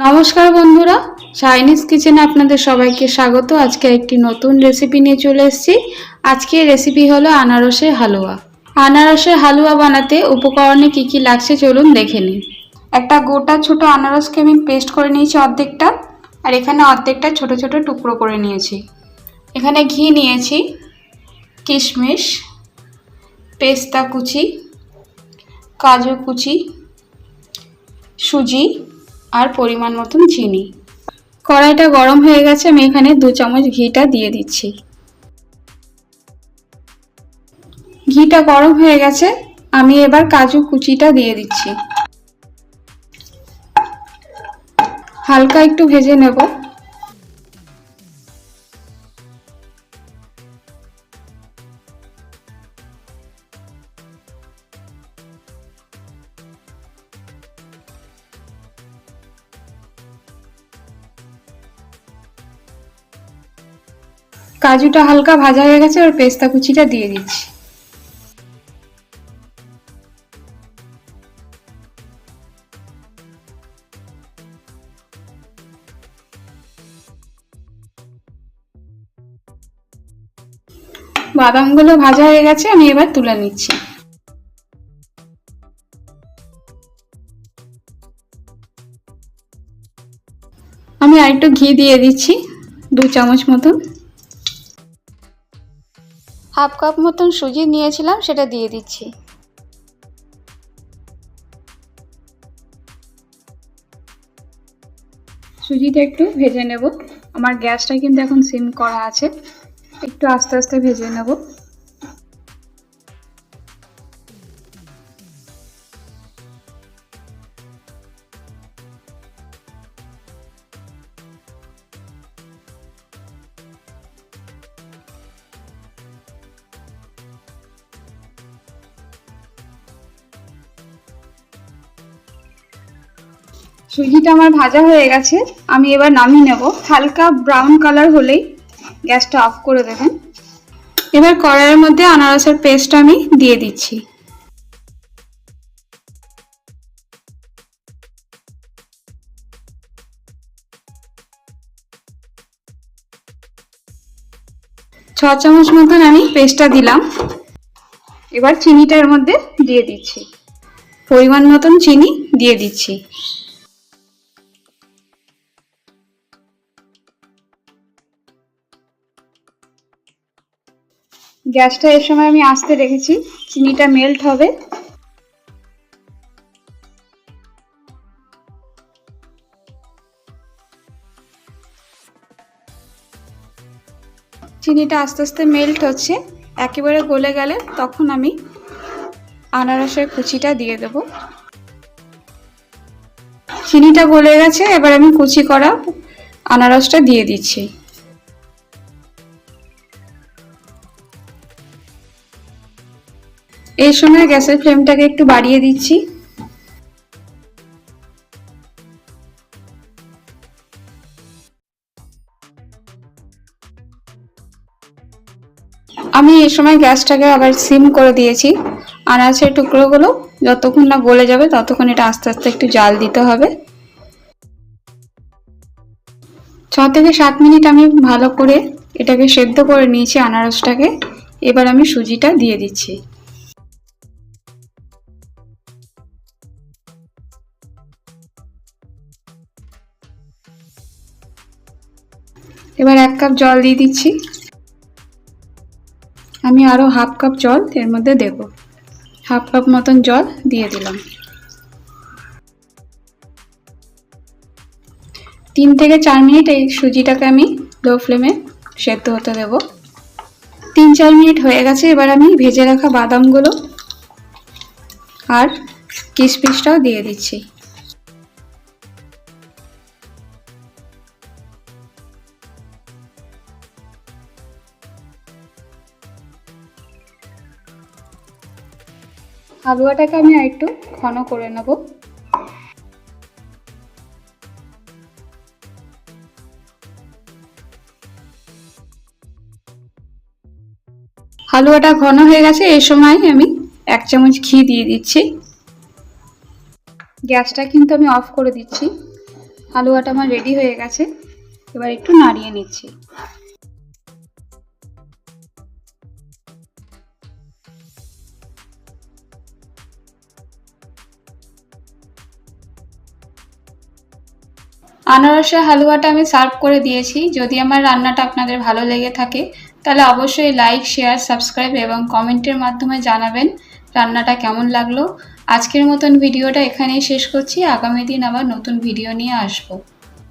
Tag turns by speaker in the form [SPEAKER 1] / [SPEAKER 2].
[SPEAKER 1] নমস্কার বন্ধুরা, চাইনিজ কিচেনে আপনাদের সবাইকে স্বাগত। আজকে একটি নতুন রেসিপি নিয়ে চলে এসেছি। আজকের রেসিপি হলো আনারসের হালুয়া। আনারসের হালুয়া বানাতে উপকরণে কি কি লাগছে চলুন দেখে নিই। একটা গোটা ছোট আনারসকে আমি পেস্ট করে নিয়েছি অর্ধেকটা, আর এখানে অর্ধেকটা ছোট ছোট টুকরো করে নিয়েছি। এখানে ঘি নিয়েছি, কিশমিশ, পেস্তা কুচি, কাজু কুচি, সুজি আর পরিমাণ মতন চিনি। কড়াইটা গরম হয়ে গেছে, আমি এখানে 2 চামচ ঘিটা দিয়ে দিচ্ছি। ঘিটা গরম হয়ে গেছে, আমি এবার কাজু কুচিটা দিয়ে দিচ্ছি। হালকা একটু ভেজে নেব। কাজুটা হালকা ভাজা হয়ে গেছে, আর পেস্তা কুচিটা দিয়ে দিচ্ছি। বাদামগুলো ভাজা হয়ে গেছে, আমি এবার তুলে নিচ্ছি। আমি আরেকটু ঘি দিয়ে দিচ্ছি, 2 চামচ মতন। হাফ কাপ মতন সুজি নিয়েছিলাম, সেটা দিয়ে দিচ্ছি। সুজিটা একটু ভেজে নেব। আমার গ্যাসটা কিন্তু এখন সিম করা আছে, একটু আস্তে আস্তে ভেজে নেব। সুজিটা আমার ভাজা হয়ে গেছে, আমি এবার নামিয়ে নেব। হালকা ব্রাউন কালার হলেই গ্যাসটা অফ করে দেবেন। এবার কড়াইয়ের মধ্যে আনারসের পেস্ট আমি দিয়ে দিচ্ছি। ছ চামচ মতন আমি পেস্টটা দিলাম। এবার চিনিটার মধ্যে দিয়ে দিচ্ছি, পরিমাণ মতন চিনি দিয়ে দিচ্ছি। গ্যাসটা এর সময় আমি আস্তে রেখেছি, চিনিটা মেল্ট হবে। চিনিটা আস্তে আস্তে মেল্ট হচ্ছে, একেবারে গলে গেলে তখন আমি আনারসের কুচিটা দিয়ে দেব। চিনিটা গলে গেছে, এবার আমি কুচি করা আনারসটা দিয়ে দিচ্ছি। এই সময় গ্যাসের ফ্লেমটাকে একটু বাড়িয়ে দিচ্ছি। আমি এই সময় গ্যাসটাকে আবার সিম করে দিয়েছি। আনারসের টুকরোগুলো যতক্ষণ না গলে যাবে ততক্ষণ এটা আস্তে আস্তে একটু জাল দিতে হবে। 6 থেকে 7 মিনিট আমি ভালো করে এটাকে সেদ্ধ করে নিয়েছি আনারসটাকে। এবার আমি সুজিটা দিয়ে দিচ্ছি। এবার 1 কাপ জল দিয়ে দিচ্ছি। আমি আরো হাফ কাপ জল এর মধ্যে দেব। হাফ কাপ মতন জল দিয়ে দিলাম। 3 থেকে 4 মিনিট এই সুজিটাকে আমি লো ফ্লেমে সেদ্ধ হতে দেব। 3-4 মিনিট হয়ে গেছে, এবার আমি ভেজে রাখা বাদামগুলো আর কিশমিশটাও দিয়ে দিচ্ছি। হালুয়াটাকে আমি আরেকটু ঘন করে নেব। হালুয়াটা ঘন হয়ে গেছে, এই সময় আমি 1 চামচ ঘি দিয়ে দিচ্ছি। গ্যাসটা কিন্তু আমি অফ করে দিচ্ছি। হালুয়াটা আমার রেডি হয়ে গেছে, এবার একটু নাড়িয়ে নিচ্ছি। আনারসের হালুয়াটা আমি সার্ভ করে দিয়েছি। যদি আমার রান্নাটা আপনাদের ভালো লেগে থাকে তাহলে অবশ্যই লাইক, শেয়ার, সাবস্ক্রাইব এবং কমেন্টের মাধ্যমে জানাবেন রান্নাটা কেমন লাগলো। আজকের মতন ভিডিওটা এখানেই শেষ করছি। আগামী দিন আবার নতুন ভিডিও নিয়ে আসবো।